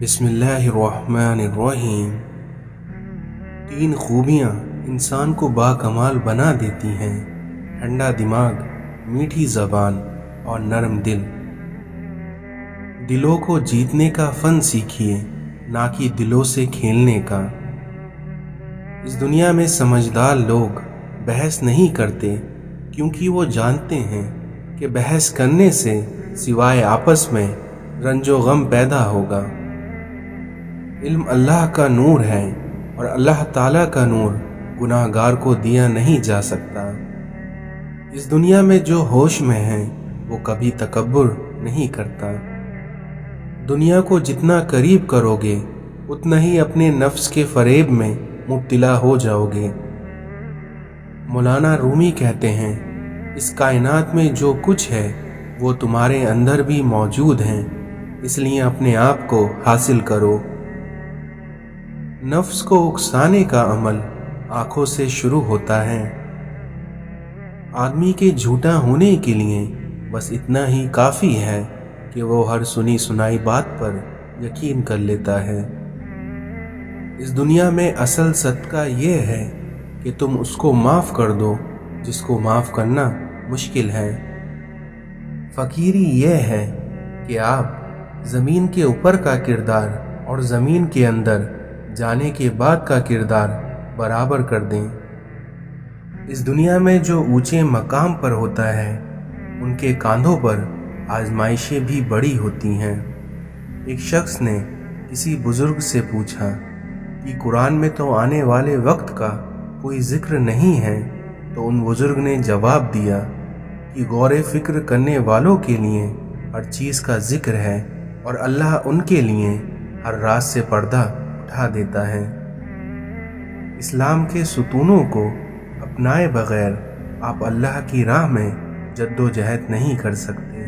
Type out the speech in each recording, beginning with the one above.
بسم اللہ الرحمن الرحیم۔ تین خوبیاں انسان کو باکمال بنا دیتی ہیں: ٹھنڈا دماغ، میٹھی زبان اور نرم دل۔ دلوں کو جیتنے کا فن سیکھیے، نہ کہ دلوں سے کھیلنے کا۔ اس دنیا میں سمجھدار لوگ بحث نہیں کرتے کیونکہ وہ جانتے ہیں کہ بحث کرنے سے سوائے آپس میں رنج و غم پیدا ہوگا۔ علم اللہ کا نور ہے اور اللہ تعالیٰ کا نور گناہ گار کو دیا نہیں جا سکتا۔ اس دنیا میں جو ہوش میں ہے وہ کبھی تکبر نہیں کرتا۔ دنیا کو جتنا قریب کرو گے اتنا ہی اپنے نفس کے فریب میں مبتلا ہو جاؤ گے۔ مولانا رومی کہتے ہیں، اس کائنات میں جو کچھ ہے وہ تمہارے اندر بھی موجود ہیں، اس لیے اپنے آپ کو حاصل کرو۔ نفس کو اکسانے کا عمل آنکھوں سے شروع ہوتا ہے۔ آدمی کے جھوٹا ہونے کے لیے بس اتنا ہی کافی ہے کہ وہ ہر سنی سنائی بات پر یقین کر لیتا ہے۔ اس دنیا میں اصل صدقہ یہ ہے کہ تم اس کو معاف کر دو جس کو معاف کرنا مشکل ہے۔ فقیری یہ ہے کہ آپ زمین کے اوپر کا کردار اور زمین کے اندر جانے کے بعد کا کردار برابر کر دیں۔ اس دنیا میں جو اونچے مقام پر ہوتا ہے ان کے کاندھوں پر آزمائشیں بھی بڑی ہوتی ہیں۔ ایک شخص نے کسی بزرگ سے پوچھا کہ قرآن میں تو آنے والے وقت کا کوئی ذکر نہیں ہے، تو ان بزرگ نے جواب دیا کہ غور فکر کرنے والوں کے لیے ہر چیز کا ذکر ہے اور اللہ ان کے لیے ہر راز سے پردہ اٹھا دیتا ہے۔ اسلام کے ستونوں کو اپنائے بغیر آپ اللہ کی راہ میں جد و جہد نہیں کر سکتے۔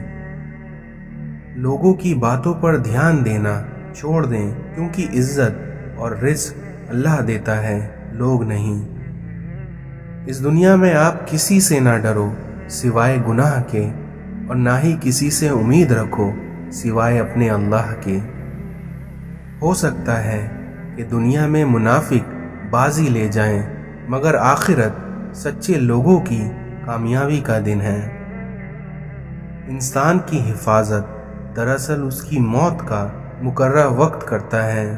لوگوں کی باتوں پر دھیان دینا چھوڑ دیں کیونکہ عزت اور رزق اللہ دیتا ہے، لوگ نہیں۔ اس دنیا میں آپ کسی سے نہ ڈرو سوائے گناہ کے، اور نہ ہی کسی سے امید رکھو سوائے اپنے اللہ کے۔ ہو سکتا ہے کہ دنیا میں منافق بازی لے جائیں، مگر آخرت سچے لوگوں کی کامیابی کا دن ہے۔ انسان کی حفاظت دراصل اس کی موت کا مقررہ وقت کرتا ہے۔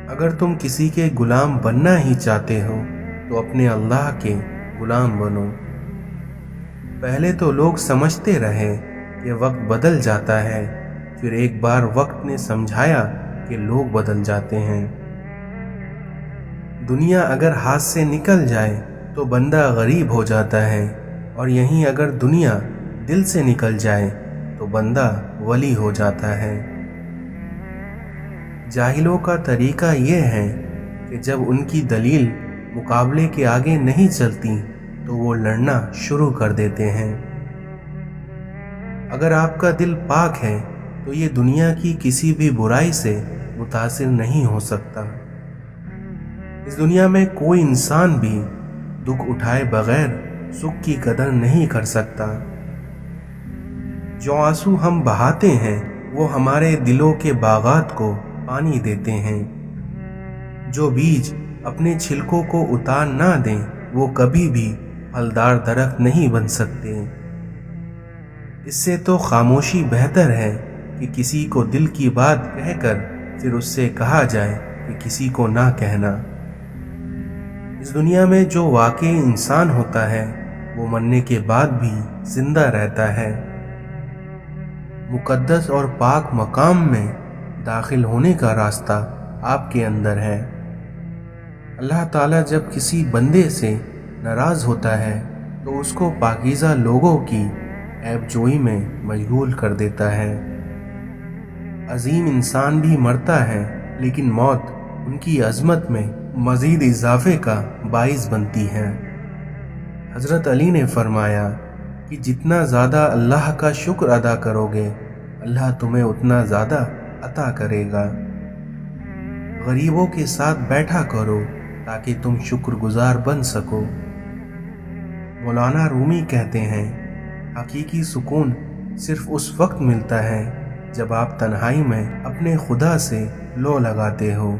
اگر تم کسی کے غلام بننا ہی چاہتے ہو تو اپنے اللہ کے غلام بنو۔ پہلے تو لوگ سمجھتے رہے کہ وقت بدل جاتا ہے، پھر ایک بار وقت نے سمجھایا کہ لوگ بدل جاتے ہیں۔ دنیا اگر ہاتھ سے نکل جائے تو بندہ غریب ہو جاتا ہے، اور یہیں اگر دنیا دل سے نکل جائے تو بندہ ولی ہو جاتا ہے۔ جاہلوں کا طریقہ یہ ہے کہ جب ان کی دلیل مقابلے کے آگے نہیں چلتی تو وہ لڑنا شروع کر دیتے ہیں۔ اگر آپ کا دل پاک ہے تو یہ دنیا کی کسی بھی برائی سے متاثر نہیں ہو سکتا۔ اس دنیا میں کوئی انسان بھی دکھ اٹھائے بغیر سکھ کی قدر نہیں کر سکتا۔ جو آنسو ہم بہاتے ہیں وہ ہمارے دلوں کے باغات کو پانی دیتے ہیں۔ جو بیج اپنے چھلکوں کو اتار نہ دیں وہ کبھی بھی پھلدار درخت نہیں بن سکتے۔ اس سے تو خاموشی بہتر ہے کہ کسی کو دل کی بات کہہ کر پھر اس سے کہا جائے کہ کسی کو نہ کہنا۔ اس دنیا میں جو واقعی انسان ہوتا ہے وہ مرنے کے بعد بھی زندہ رہتا ہے۔ مقدس اور پاک مقام میں داخل ہونے کا راستہ آپ کے اندر ہے۔ اللہ تعالیٰ جب کسی بندے سے ناراض ہوتا ہے تو اس کو پاکیزہ لوگوں کی عیب جوئی میں مشغول کر دیتا ہے۔ عظیم انسان بھی مرتا ہے لیکن موت ان کی عظمت میں مزید اضافے کا باعث بنتی ہے۔ حضرت علی نے فرمایا کہ جتنا زیادہ اللہ کا شکر ادا کرو گے اللہ تمہیں اتنا زیادہ عطا کرے گا۔ غریبوں کے ساتھ بیٹھا کرو تاکہ تم شکر گزار بن سکو۔ مولانا رومی کہتے ہیں، حقیقی سکون صرف اس وقت ملتا ہے جب آپ تنہائی میں اپنے خدا سے لو لگاتے ہو۔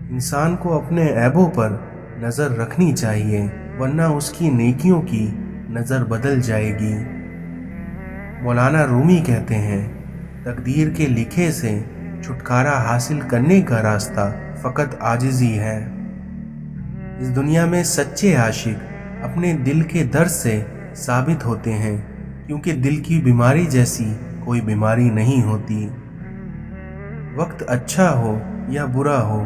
انسان کو اپنے عیبوں پر نظر رکھنی چاہیے، ورنہ اس کی نیکیوں کی نظر بدل جائے گی۔ مولانا رومی کہتے ہیں، تقدیر کے لکھے سے چھٹکارا حاصل کرنے کا راستہ فقط عاجزی ہے۔ اس دنیا میں سچے عاشق اپنے دل کے درد سے ثابت ہوتے ہیں، کیونکہ دل کی بیماری جیسی کوئی بیماری نہیں ہوتی۔ وقت اچھا ہو یا برا ہو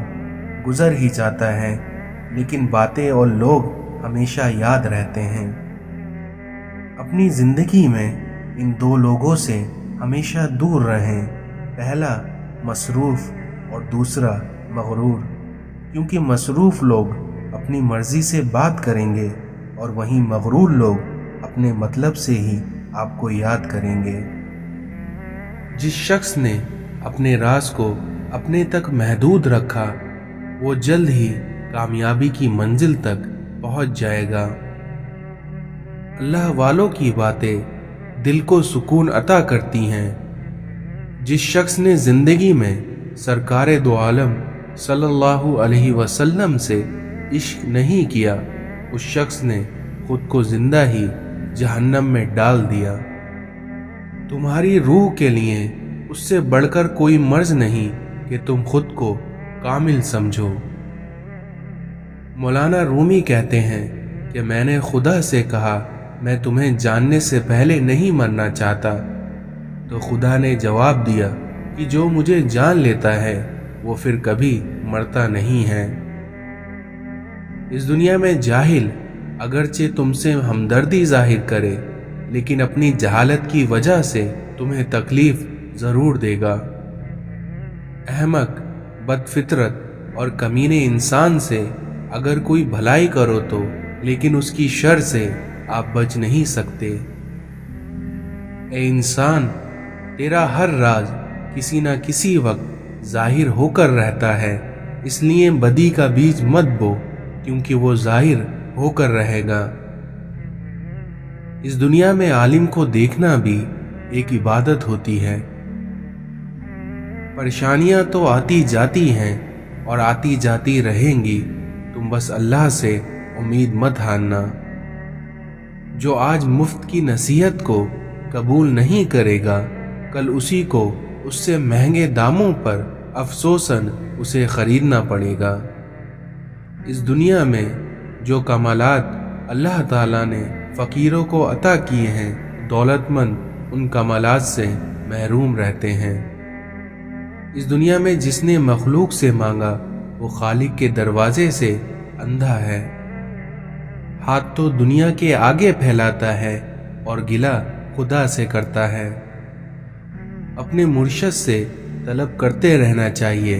گزر ہی جاتا ہے، لیکن باتیں اور لوگ ہمیشہ یاد رہتے ہیں۔ اپنی زندگی میں ان دو لوگوں سے ہمیشہ دور رہیں، پہلا مصروف اور دوسرا مغرور، کیونکہ مصروف لوگ اپنی مرضی سے بات کریں گے اور وہیں مغرور لوگ اپنے مطلب سے ہی آپ کو یاد کریں گے۔ جس شخص نے اپنے راز کو اپنے تک محدود رکھا وہ جلد ہی کامیابی کی منزل تک پہنچ جائے گا۔ اللہ والوں کی باتیں دل کو سکون عطا کرتی ہیں۔ جس شخص نے زندگی میں سرکار دو عالم صلی اللہ علیہ وسلم سے عشق نہیں کیا، اس شخص نے خود کو زندہ ہی جہنم میں ڈال دیا۔ تمہاری روح کے لیے اس سے بڑھ کر کوئی مرض نہیں کہ تم خود کو کامل سمجھو۔ مولانا رومی کہتے ہیں کہ میں نے خدا سے کہا میں تمہیں جاننے سے پہلے نہیں مرنا چاہتا، تو خدا نے جواب دیا کہ جو مجھے جان لیتا ہے وہ پھر کبھی مرتا نہیں ہے۔ اس دنیا میں جاہل اگرچہ تم سے ہمدردی ظاہر کرے، لیکن اپنی جہالت کی وجہ سے تمہیں تکلیف ضرور دے گا۔ احمق، بد فطرت اور کمینے انسان سے اگر کوئی بھلائی کرو تو لیکن اس کی شر سے آپ بچ نہیں سکتے۔ اے انسان، تیرا ہر راز کسی نہ کسی وقت ظاہر ہو کر رہتا ہے، اس لیے بدی کا بیج مت بو، کیونکہ وہ ظاہر ہو کر رہے گا۔ اس دنیا میں عالم کو دیکھنا بھی ایک عبادت ہوتی ہے۔ پریشانیاں تو آتی جاتی ہیں اور آتی جاتی رہیں گی، تم بس اللہ سے امید مت ہارنا۔ جو آج مفت کی نصیحت کو قبول نہیں کرے گا، کل اسی کو اس سے مہنگے داموں پر افسوساً اسے خریدنا پڑے گا۔ اس دنیا میں جو کمالات اللہ تعالیٰ نے فقیروں کو عطا کیے ہیں، دولت مند ان کمالات سے محروم رہتے ہیں۔ اس دنیا میں جس نے مخلوق سے مانگا وہ خالق کے دروازے سے اندھا ہے۔ ہاتھ تو دنیا کے آگے پھیلاتا ہے اور گلہ خدا سے کرتا ہے۔ اپنے مرشد سے طلب کرتے رہنا چاہیے،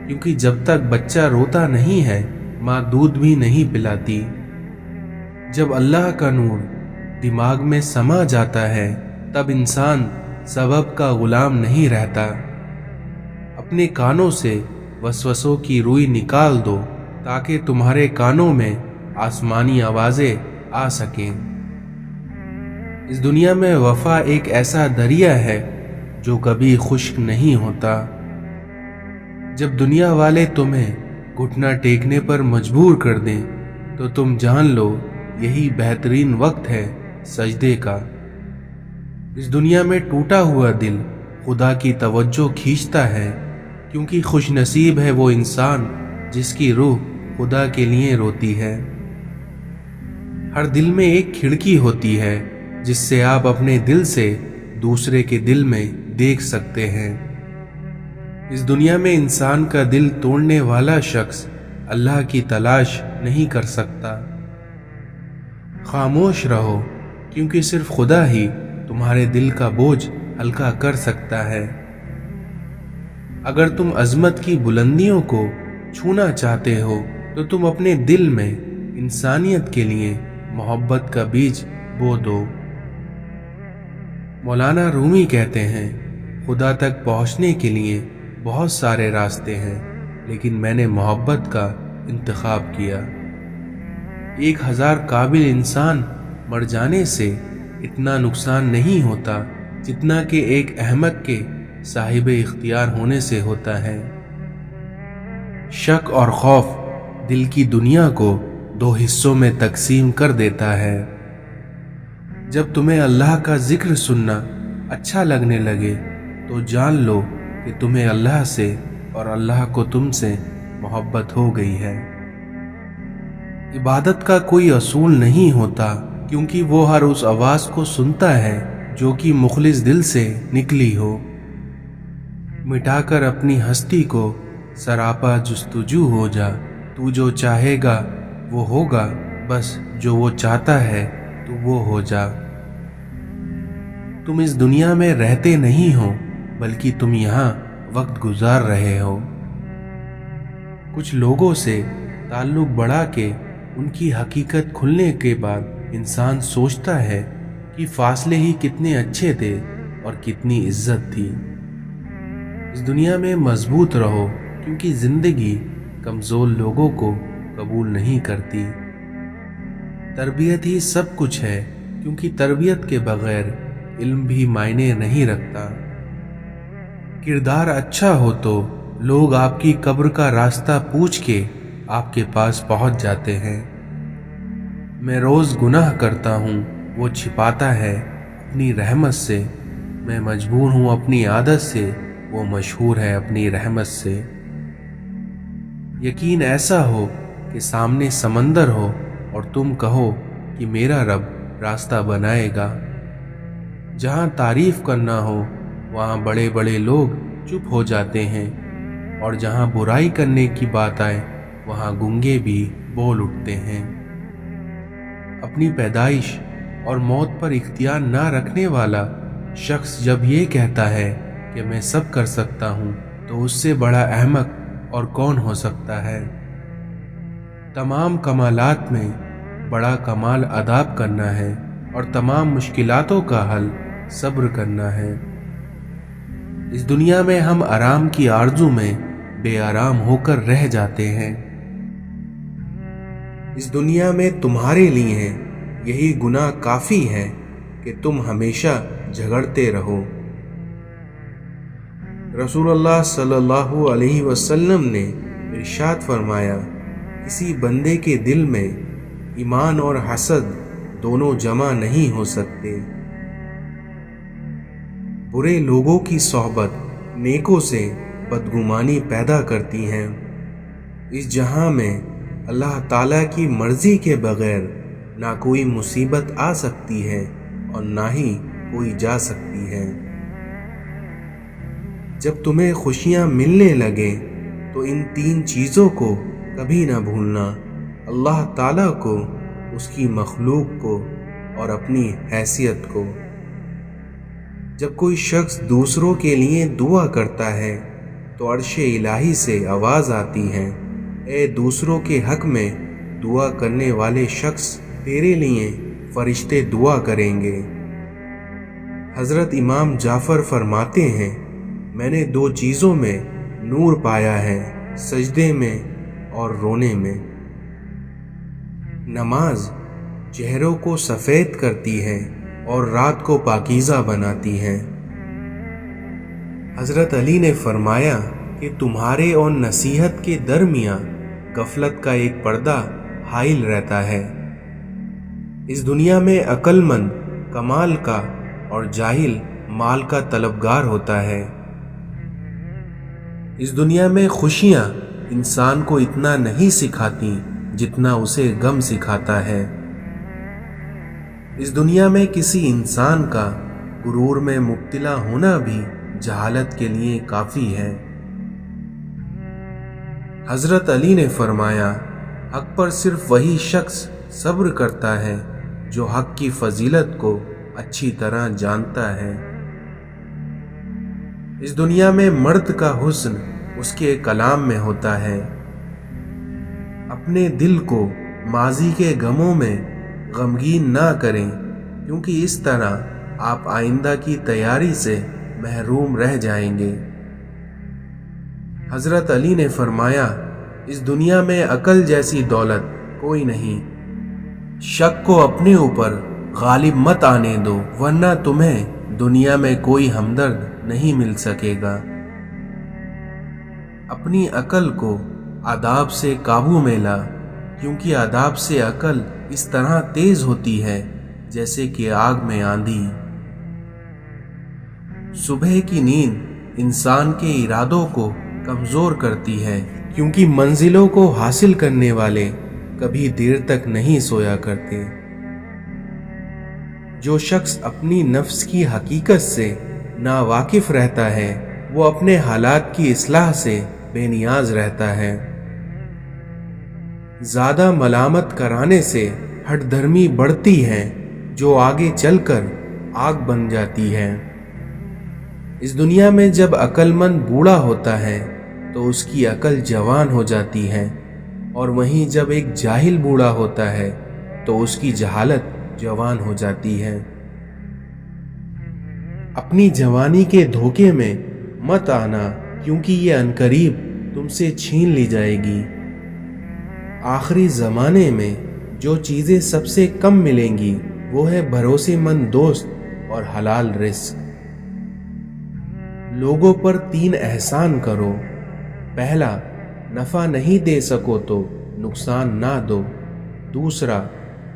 کیونکہ جب تک بچہ روتا نہیں ہے ماں دودھ بھی نہیں پلاتی۔ جب اللہ کا نور دماغ میں سما جاتا ہے تب انسان سبب کا غلام نہیں رہتا۔ اپنے کانوں سے وسوسوں کی روئی نکال دو تاکہ تمہارے کانوں میں آسمانی آوازیں آ سکیں۔ اس دنیا میں وفا ایک ایسا دریا ہے جو کبھی خشک نہیں ہوتا۔ جب دنیا والے تمہیں گھٹنا ٹیکنے پر مجبور کر دیں تو تم جان لو یہی بہترین وقت ہے سجدے کا۔ اس دنیا میں ٹوٹا ہوا دل خدا کی توجہ کھینچتا ہے، کیونکہ خوش نصیب ہے وہ انسان جس کی روح خدا کے لیے روتی ہے۔ ہر دل میں ایک کھڑکی ہوتی ہے جس سے آپ اپنے دل سے دوسرے کے دل میں دیکھ سکتے ہیں۔ اس دنیا میں انسان کا دل توڑنے والا شخص اللہ کی تلاش نہیں کر سکتا۔ خاموش رہو، کیونکہ صرف خدا ہی تمہارے دل کا بوجھ ہلکا کر سکتا ہے۔ اگر تم عظمت کی بلندیوں کو چھونا چاہتے ہو تو تم اپنے دل میں انسانیت کے لیے محبت کا بیج بو دو۔ مولانا رومی کہتے ہیں، خدا تک پہنچنے کے لیے بہت سارے راستے ہیں، لیکن میں نے محبت کا انتخاب کیا۔ 1000 قابل انسان مر جانے سے اتنا نقصان نہیں ہوتا جتنا کہ ایک احمق کے صاحب اختیار ہونے سے ہوتا ہے۔ شک اور خوف دل کی دنیا کو دو حصوں میں تقسیم کر دیتا ہے۔ جب تمہیں اللہ کا ذکر سننا اچھا لگنے لگے تو جان لو کہ تمہیں اللہ سے اور اللہ کو تم سے محبت ہو گئی ہے۔ عبادت کا کوئی اصول نہیں ہوتا، کیونکہ وہ ہر اس آواز کو سنتا ہے جو کہ مخلص دل سے نکلی ہو۔ مٹا کر اپنی ہستی کو سراپا جستجو ہو جا، تو جو چاہے گا وہ ہوگا، بس جو وہ چاہتا ہے تو وہ ہو جا۔ تم اس دنیا میں رہتے نہیں ہو، بلکہ تم یہاں وقت گزار رہے ہو۔ کچھ لوگوں سے تعلق بڑھا کے ان کی حقیقت کھلنے کے بعد انسان سوچتا ہے کہ فاصلے ہی کتنے اچھے تھے اور کتنی عزت تھی۔ اس دنیا میں مضبوط رہو، کیونکہ زندگی کمزور لوگوں کو قبول نہیں کرتی۔ تربیت ہی سب کچھ ہے، کیونکہ تربیت کے بغیر علم بھی معنی نہیں رکھتا۔ کردار اچھا ہو تو لوگ آپ کی قبر کا راستہ پوچھ کے آپ کے پاس پہنچ جاتے ہیں۔ میں روز گناہ کرتا ہوں، وہ چھپاتا ہے اپنی رحمت سے۔ میں مجبور ہوں اپنی عادت سے، وہ مشہور ہے اپنی رحمت سے۔ یقین ایسا ہو کہ سامنے سمندر ہو اور تم کہو کہ میرا رب راستہ بنائے گا۔ جہاں تعریف کرنا ہو وہاں بڑے بڑے لوگ چپ ہو جاتے ہیں، اور جہاں برائی کرنے کی بات آئے وہاں گونگے بھی بول اٹھتے ہیں۔ اپنی پیدائش اور موت پر اختیار نہ رکھنے والا شخص جب یہ کہتا ہے کہ میں سب کر سکتا ہوں، تو اس سے بڑا احمق اور کون ہو سکتا ہے؟ تمام کمالات میں بڑا کمال اداب کرنا ہے، اور تمام مشکلاتوں کا حل صبر کرنا ہے۔ اس دنیا میں ہم آرام کی آرزو میں بے آرام ہو کر رہ جاتے ہیں۔ اس دنیا میں تمہارے لیے یہی گناہ کافی ہے کہ تم ہمیشہ جھگڑتے رہو۔ رسول اللہ صلی اللہ علیہ وسلم نے ارشاد فرمایا، کسی بندے کے دل میں ایمان اور حسد دونوں جمع نہیں ہو سکتے۔ برے لوگوں کی صحبت نیکوں سے بدگمانی پیدا کرتی ہیں۔ اس جہاں میں اللہ تعالیٰ کی مرضی کے بغیر نہ کوئی مصیبت آ سکتی ہے اور نہ ہی کوئی جا سکتی ہے۔ جب تمہیں خوشیاں ملنے لگے تو ان تین چیزوں کو کبھی نہ بھولنا: اللہ تعالیٰ کو، اس کی مخلوق کو اور اپنی حیثیت کو۔ جب کوئی شخص دوسروں کے لیے دعا کرتا ہے تو عرش الہی سے آواز آتی ہے، اے دوسروں کے حق میں دعا کرنے والے شخص، تیرے لیے فرشتے دعا کریں گے۔ حضرت امام جعفر فرماتے ہیں، میں نے دو چیزوں میں نور پایا ہے، سجدے میں اور رونے میں۔ نماز چہروں کو سفید کرتی ہے اور رات کو پاکیزہ بناتی ہے۔ حضرت علی نے فرمایا کہ تمہارے اور نصیحت کے درمیان غفلت کا ایک پردہ حائل رہتا ہے۔ اس دنیا میں عقل مند کمال کا اور جاہل مال کا طلبگار ہوتا ہے۔ اس دنیا میں خوشیاں انسان کو اتنا نہیں سکھاتی جتنا اسے غم سکھاتا ہے۔ اس دنیا میں کسی انسان کا غرور میں مبتلا ہونا بھی جہالت کے لیے کافی ہے۔ حضرت علی نے فرمایا، حق پر صرف وہی شخص صبر کرتا ہے جو حق کی فضیلت کو اچھی طرح جانتا ہے۔ اس دنیا میں مرد کا حسن اس کے کلام میں ہوتا ہے۔ اپنے دل کو ماضی کے غموں میں غمگین نہ کریں، کیونکہ اس طرح آپ آئندہ کی تیاری سے محروم رہ جائیں گے۔ حضرت علی نے فرمایا، اس دنیا میں عقل جیسی دولت کوئی نہیں۔ شک کو اپنے اوپر غالب مت آنے دو، ورنہ تمہیں دنیا میں کوئی ہمدرد نہیں مل سکے گا۔ اپنی عقل کو آداب سے قابو میں لا، کیونکہ آداب سے عقل اس طرح تیز ہوتی ہے جیسے کہ آگ میں آندھی۔ صبح کی نیند انسان کے ارادوں کو کمزور کرتی ہے، کیونکہ منزلوں کو حاصل کرنے والے کبھی دیر تک نہیں سویا کرتے۔ جو شخص اپنی نفس کی حقیقت سے ناواقف رہتا ہے وہ اپنے حالات کی اصلاح سے بے نیاز رہتا ہے۔ زیادہ ملامت کرانے سے ہٹ دھرمی بڑھتی ہے جو آگے چل کر آگ بن جاتی ہے۔ اس دنیا میں جب عقل مند بوڑھا ہوتا ہے تو اس کی عقل جوان ہو جاتی ہے، اور وہیں جب ایک جاہل بوڑھا ہوتا ہے تو اس کی جہالت جوان ہو جاتی ہے۔ اپنی جوانی کے دھوکے میں مت آنا، کیونکہ یہ عنقریب تم سے چھین لی جائے گی۔ آخری زمانے میں جو چیزیں سب سے کم ملیں گی وہ ہے بھروسے مند دوست اور حلال رزق۔ لوگوں پر 3 احسان کرو۔ پہلا، نفع نہیں دے سکو تو نقصان نہ دو۔ دوسرا،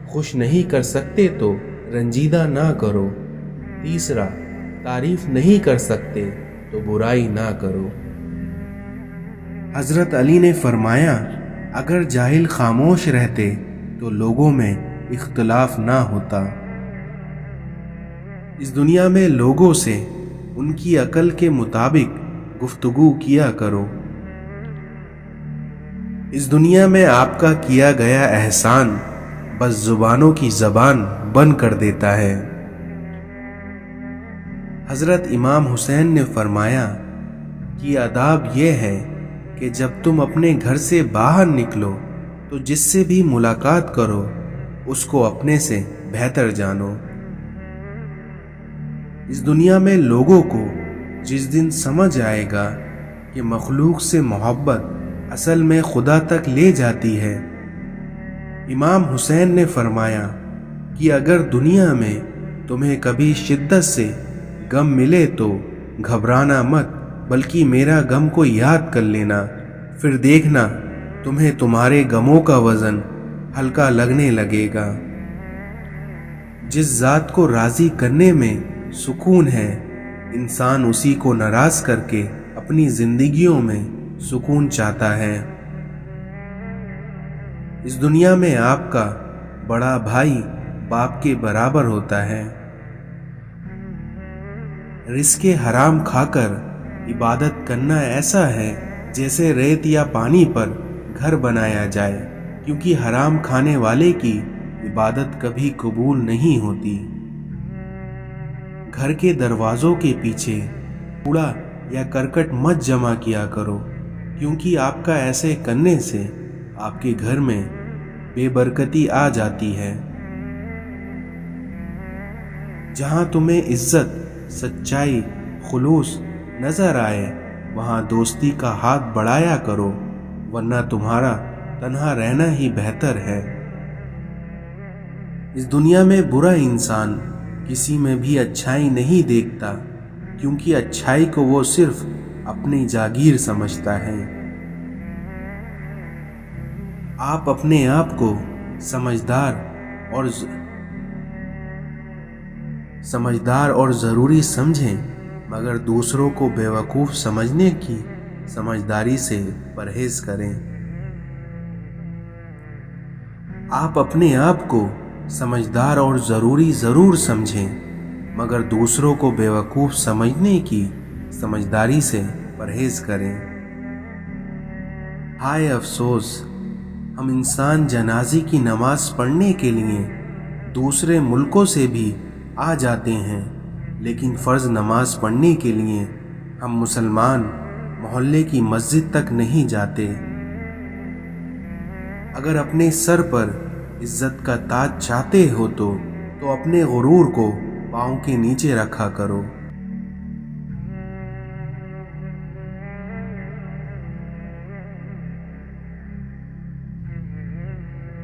خوش نہیں کر سکتے تو رنجیدہ نہ کرو۔ تیسرا، تعریف نہیں کر سکتے تو برائی نہ کرو۔ حضرت علی نے فرمایا، اگر جاہل خاموش رہتے تو لوگوں میں اختلاف نہ ہوتا۔ اس دنیا میں لوگوں سے ان کی عقل کے مطابق گفتگو کیا کرو۔ اس دنیا میں آپ کا کیا گیا احسان بس زبانوں کی زبان بند کر دیتا ہے۔ حضرت امام حسین نے فرمایا کہ آداب یہ ہے کہ جب تم اپنے گھر سے باہر نکلو تو جس سے بھی ملاقات کرو اس کو اپنے سے بہتر جانو۔ اس دنیا میں لوگوں کو جس دن سمجھ آئے گا کہ مخلوق سے محبت اصل میں خدا تک لے جاتی ہے۔ امام حسین نے فرمایا کہ اگر دنیا میں تمہیں کبھی شدت سے غم ملے تو گھبرانا مت، بلکہ میرا غم کو یاد کر لینا، پھر دیکھنا تمہیں تمہارے غموں کا وزن ہلکا لگنے لگے گا۔ جس ذات کو راضی کرنے میں سکون ہے، انسان اسی کو ناراض کر کے اپنی زندگیوں میں سکون چاہتا ہے۔ اس دنیا میں آپ کا بڑا بھائی باپ کے برابر ہوتا ہے۔ رزق حرام کھا کر عبادت کرنا ایسا ہے جیسے ریت یا پانی پر گھر بنایا جائے، کیونکہ حرام کھانے والے کی عبادت کبھی قبول نہیں ہوتی۔ گھر کے دروازوں کے پیچھے کوڑا یا کرکٹ مت جمع کیا کرو، کیونکہ آپ کا ایسے کرنے سے آپ کے گھر میں بے برکتی آ جاتی ہے۔ جہاں تمہیں عزت، سچائی، خلوص نظر آئے وہاں دوستی کا ہاتھ بڑھایا کرو، ورنہ تمہارا تنہا رہنا ہی بہتر ہے۔ اس دنیا میں برا انسان کسی میں بھی اچھائی نہیں دیکھتا، کیونکہ اچھائی کو وہ صرف اپنی جاگیر سمجھتا ہے۔ آپ اپنے آپ کو سمجھدار اور ضروری سمجھیں، مگر دوسروں کو بیوقوف سمجھنے کی سمجھداری سے پرہیز کریں۔ آپ اپنے آپ کو سمجھدار اور ضروری ضرور سمجھیں، مگر دوسروں کو بیوقوف سمجھنے کی سمجھداری سے پرہیز کریں۔ ہائے افسوس، ہم انسان جنازے کی نماز پڑھنے کے لیے دوسرے ملکوں سے بھی آ جاتے ہیں، لیکن فرض نماز پڑھنے کے لیے ہم مسلمان محلے کی مسجد تک نہیں جاتے۔ اگر اپنے سر پر عزت کا تاج چاہتے ہو تو اپنے غرور کو پاؤں کے نیچے رکھا کرو۔